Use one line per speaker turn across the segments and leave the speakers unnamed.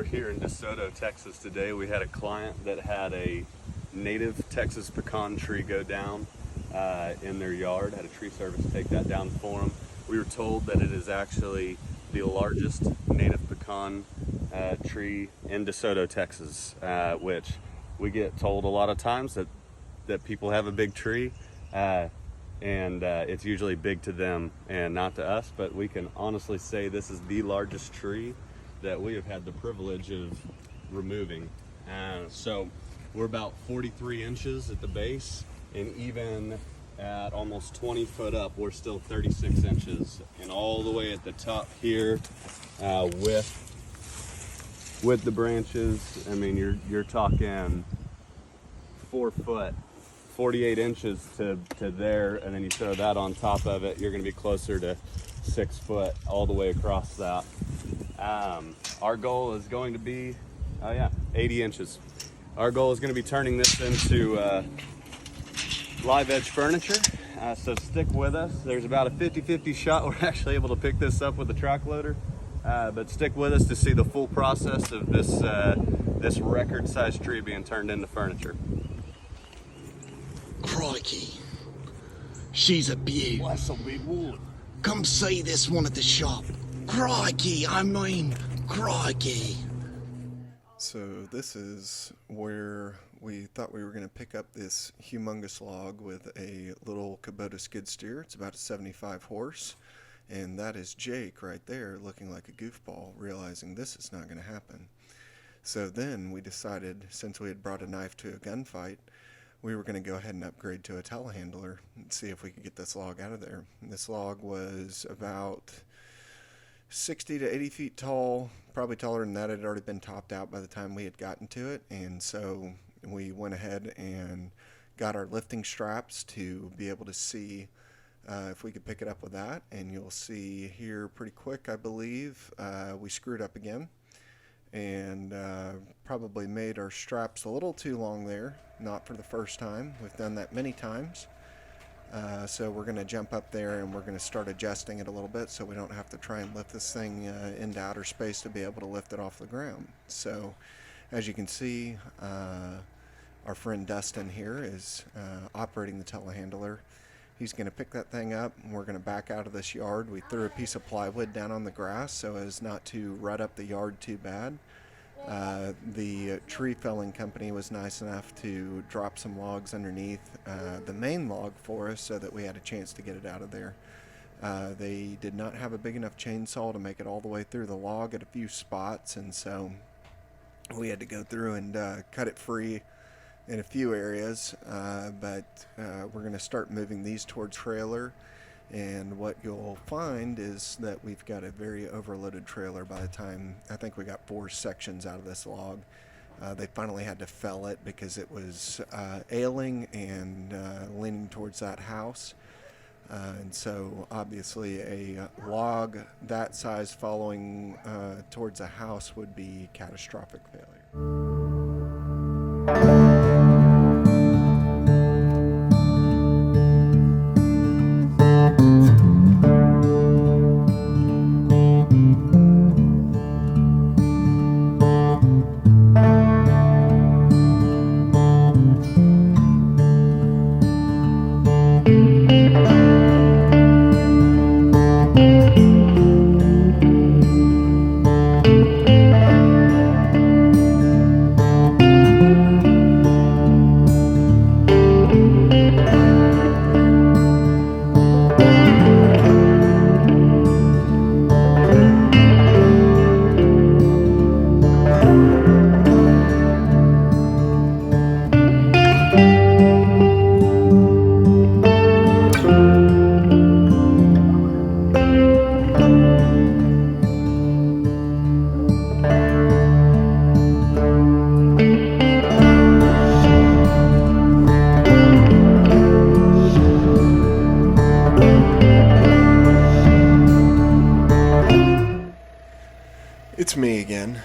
here in DeSoto, Texas today. We had a client that had a native Texas pecan tree go down in their yard, had a tree service take that down for them. We were told that it is actually the largest native pecan tree in DeSoto, Texas, which we get told a lot of times that people have a big tree, and it's usually big to them and not to us, but we can honestly say this is the largest tree that we have had the privilege of removing. So we're about 43 inches at the base, and even at almost 20 foot up, we're still 36 inches. And all the way at the top here, with the branches, I mean, you're talking 4 foot, 48 inches to there, and then you throw that on top of it, you're gonna be closer to 6 foot all the way across that. Our goal is going to be, 80 inches. Our goal is going to be turning this into live edge furniture, so stick with us. There's about a 50-50 shot we're actually able to pick this up with a track loader, but stick with us to see the full process of this record-sized tree being turned into furniture.
Crikey, she's a beaut.
That's a big wood.
Come see this one at the shop. Crikey, I mean, crikey.
So this is where we thought we were going to pick up this humongous log with a little Kubota skid steer. It's about a 75 horse, and that is Jake right there looking like a goofball, realizing this is not going to happen. So then we decided, since we had brought a knife to a gunfight, we were going to go ahead and upgrade to a telehandler and see if we could get this log out of there. And this log was about 60 to 80 feet tall, probably taller than that. It had already been topped out by the time we had gotten to it, and so we went ahead and got our lifting straps to be able to see if we could pick it up with that. And you'll see here pretty quick, I believe, we screwed up again and probably made our straps a little too long there. Not for the first time. We've done that many times. So we're going to jump up there and we're going to start adjusting it a little bit so we don't have to try and lift this thing into outer space to be able to lift it off the ground. So as you can see, our friend Dustin here is operating the telehandler. He's going to pick that thing up and we're going to back out of this yard. We threw a piece of plywood down on the grass so as not to rut up the yard too bad. The tree felling company was nice enough to drop some logs underneath the main log for us so that we had a chance to get it out of there. They did not have a big enough chainsaw to make it all the way through the log at a few spots, and so we had to go through and cut it free in a few areas, but we're going to start moving these towards trailer. And what you'll find is that we've got a very overloaded trailer by the time, I think we got 4 sections out of this log. They finally had to fell it because it was ailing and leaning towards that house. And so obviously a log that size following towards a house would be catastrophic failure. It's me again.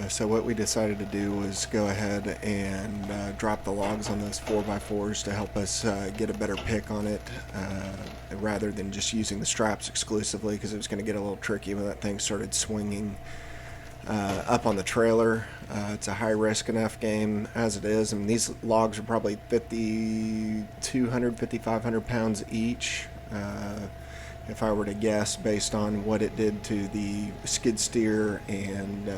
So what we decided to do was go ahead and drop the logs on those 4x4s to help us get a better pick on it, rather than just using the straps exclusively, because it was going to get a little tricky when that thing started swinging. up on the trailer. It's a high risk enough game as it is. I mean, these logs are probably 5,200, 5,500 pounds each. If I were to guess based on what it did to the skid steer, and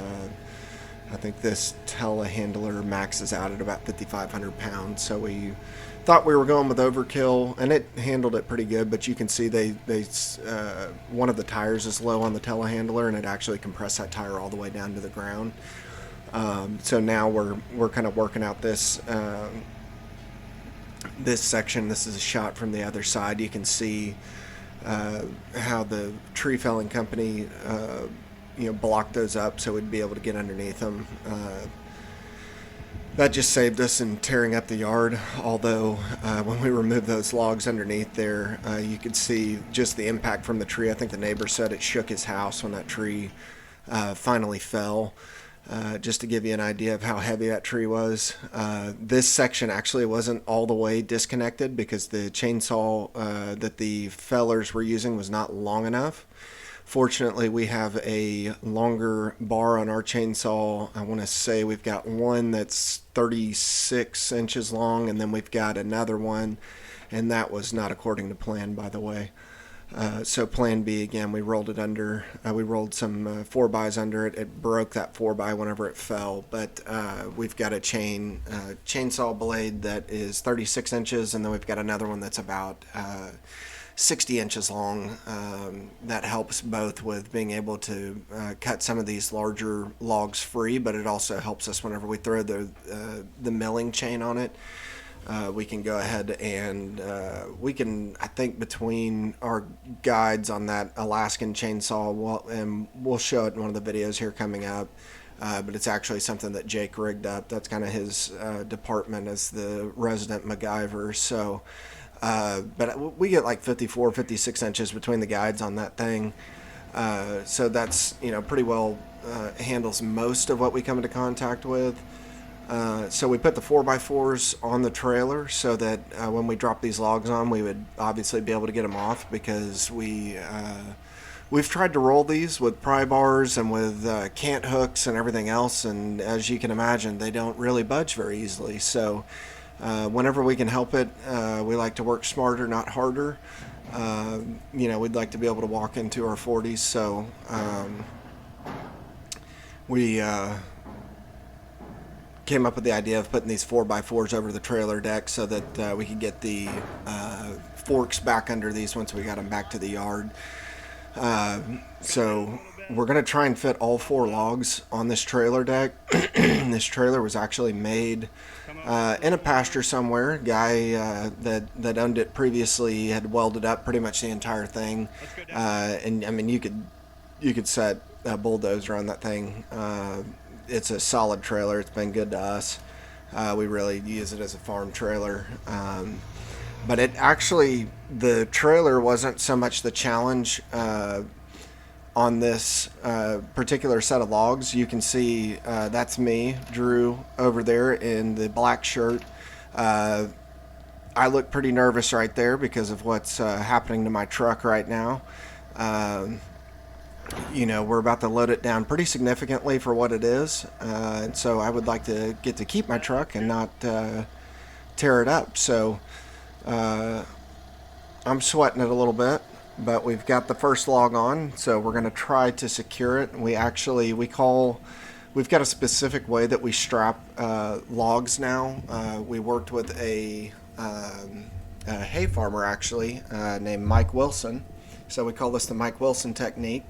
I think this telehandler maxes out at about 5,500 pounds. So we thought we were going with overkill, and it handled it pretty good. But you can see one of the tires is low on the telehandler, and it actually compressed that tire all the way down to the ground. So now we're kind of working out this this section. This is a shot from the other side. You can see how the tree felling company blocked those up so we'd be able to get underneath them. That just saved us in tearing up the yard, although when we removed those logs underneath there, you could see just the impact from the tree. I think the neighbor said it shook his house when that tree finally fell. Just to give you an idea of how heavy that tree was. This section actually wasn't all the way disconnected because the chainsaw that the fellers were using was not long enough. Fortunately, we have a longer bar on our chainsaw. I want to say we've got one that's 36 inches long, and then we've got another one, and that was not according to plan, by the way. So plan B, again, we rolled it under. We rolled some 4x under it. It broke that 4x whenever it fell. But we've got a chainsaw blade that is 36 inches, and then we've got another one that's about 60 inches long. That helps both with being able to cut some of these larger logs free, but it also helps us whenever we throw the milling chain on it. We can go ahead and we can, I think, between our guides on that Alaskan chainsaw, and we'll show it in one of the videos here coming up, but it's actually something that Jake rigged up. That's kind of his department as the resident MacGyver. So, but we get like 54, 56 inches between the guides on that thing. So that's, pretty well handles most of what we come into contact with. So we put the 4x4s on the trailer so that when we drop these logs on, we would obviously be able to get them off, because we've tried to roll these with pry bars and with cant hooks and everything else, and as you can imagine, they don't really budge very easily. So whenever we can help it, we like to work smarter, not harder. We'd like to be able to walk into our 40s, so we came up with the idea of putting these 4x4s over the trailer deck so that we could get the forks back under these once we got them back to the yard. So we're going to try and fit all 4 logs on this trailer deck. This trailer was actually made in a pasture somewhere. A guy that owned it previously had welded up pretty much the entire thing. And I mean, you could set a bulldozer on that thing. It's a solid trailer. It's been good to us. We really use it as a farm trailer. But the trailer wasn't so much the challenge on this particular set of logs. You can see that's me, Drew, over there in the black shirt. I look pretty nervous right there because of what's happening to my truck right now. We're about to load it down pretty significantly for what it is. And so I would like to get to keep my truck and not tear it up. So I'm sweating it a little bit, but we've got the first log on, so we're going to try to secure it. We've got a specific way that we strap logs now. We worked with a hay farmer, actually, named Mike Wilson. So we call this the Mike Wilson technique.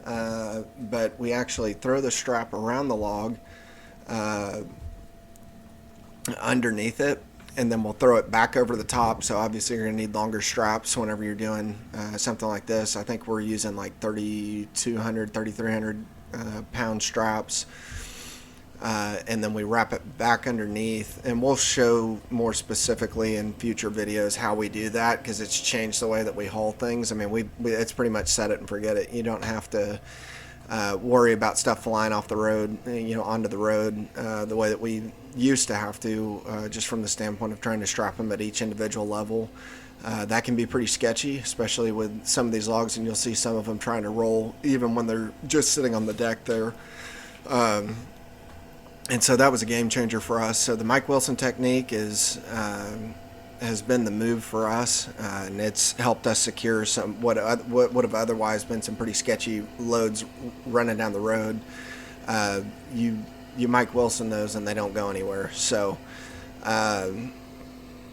But we actually throw the strap around the log underneath it, and then we'll throw it back over the top. So obviously you're going to need longer straps whenever you're doing something like this. I think we're using like 3,200, 3,300 pound straps. And then we wrap it back underneath, and we'll show more specifically in future videos how we do that, because it's changed the way that we haul things. I mean, it's pretty much set it and forget it. You don't have to worry about stuff flying off the road, onto the road, the way that we used to have to, just from the standpoint of trying to strap them at each individual level. That can be pretty sketchy, especially with some of these logs, and you'll see some of them trying to roll even when they're just sitting on the deck there. And so that was a game changer for us. So the Mike Wilson technique has been the move for us, and it's helped us secure some what would have otherwise been some pretty sketchy loads running down the road. You Mike Wilson those, and they don't go anywhere. So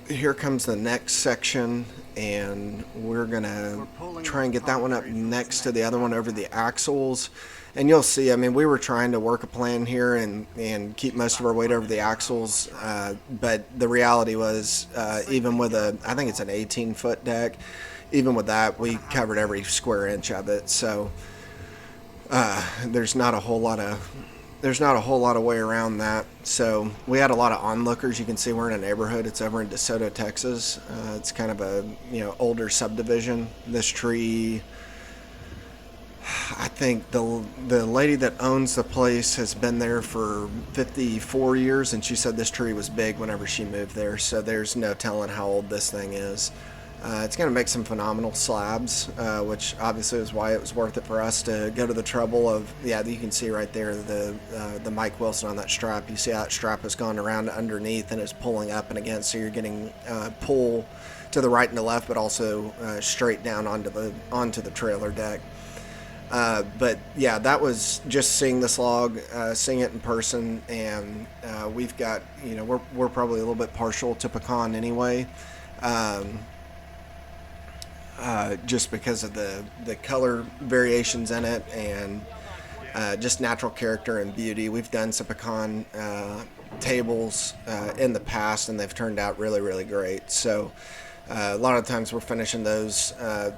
here comes the next section, and we're gonna try and get that one up next to the other one over the axles. And you'll see, I mean, we were trying to work a plan here and keep most of our weight over the axles, but the reality was, even with I think it's an 18-foot deck, even with that, we covered every square inch of it. So there's not a whole lot of way around that. So we had a lot of onlookers. You can see we're in a neighborhood. It's over in DeSoto, Texas. It's kind of a older subdivision. This tree, I think the lady that owns the place has been there for 54 years, and she said this tree was big whenever she moved there. So there's no telling how old this thing is. It's going to make some phenomenal slabs, which obviously is why it was worth it for us to go to the trouble of, you can see right there the Mike Wilson on that strap. You see how that strap has gone around underneath and is pulling up and against, so you're getting pull to the right and the left, but also straight down onto the trailer deck. But yeah, that was just seeing this log, seeing it in person, and we've got, we're probably a little bit partial to pecan anyway. Just because of the color variations in it, and just natural character and beauty. We've done some pecan tables in the past, and they've turned out really, really great. So a lot of times we're finishing those,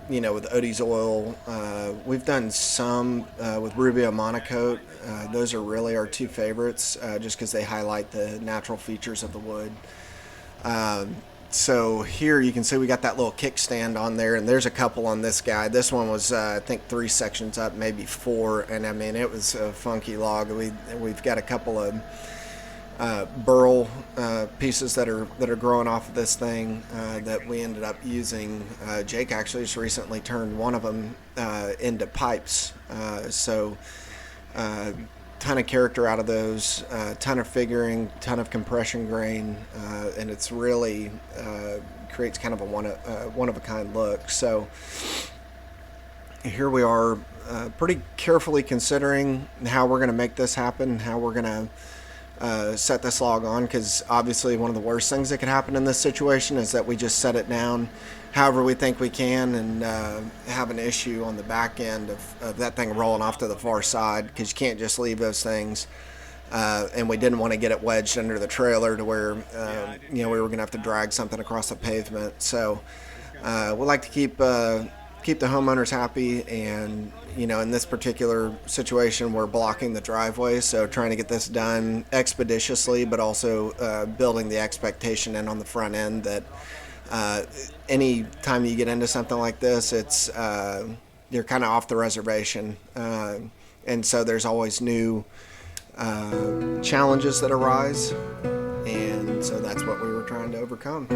with Odie's oil. We've done some with Rubio Monocoat. Those are really our two favorites, just because they highlight the natural features of the wood. So here you can see we got that little kickstand on there, and there's a couple on this guy. This one was, I think, 3 sections up, maybe 4, and I mean, it was a funky log. We've got a couple of burl pieces that are growing off of this thing that we ended up using. Jake actually just recently turned one of them into pipes. Ton of character out of those, ton of figuring, ton of compression grain, and it's really creates kind of a one of a kind look. So here we are, pretty carefully considering how we're going to make this happen, how we're going to set this log on, because obviously one of the worst things that could happen in this situation is that we just set it down however we think we can, and have an issue on the back end of that thing rolling off to the far side, because you can't just leave those things. And we didn't want to get it wedged under the trailer to where we were going to have to drag something across the pavement. So we like to keep the homeowners happy, and in this particular situation we're blocking the driveway, so trying to get this done expeditiously, but also building the expectation in on the front end that any time you get into something like this, it's you're kind of off the reservation, and so there's always new challenges that arise, and so that's what we were trying to overcome.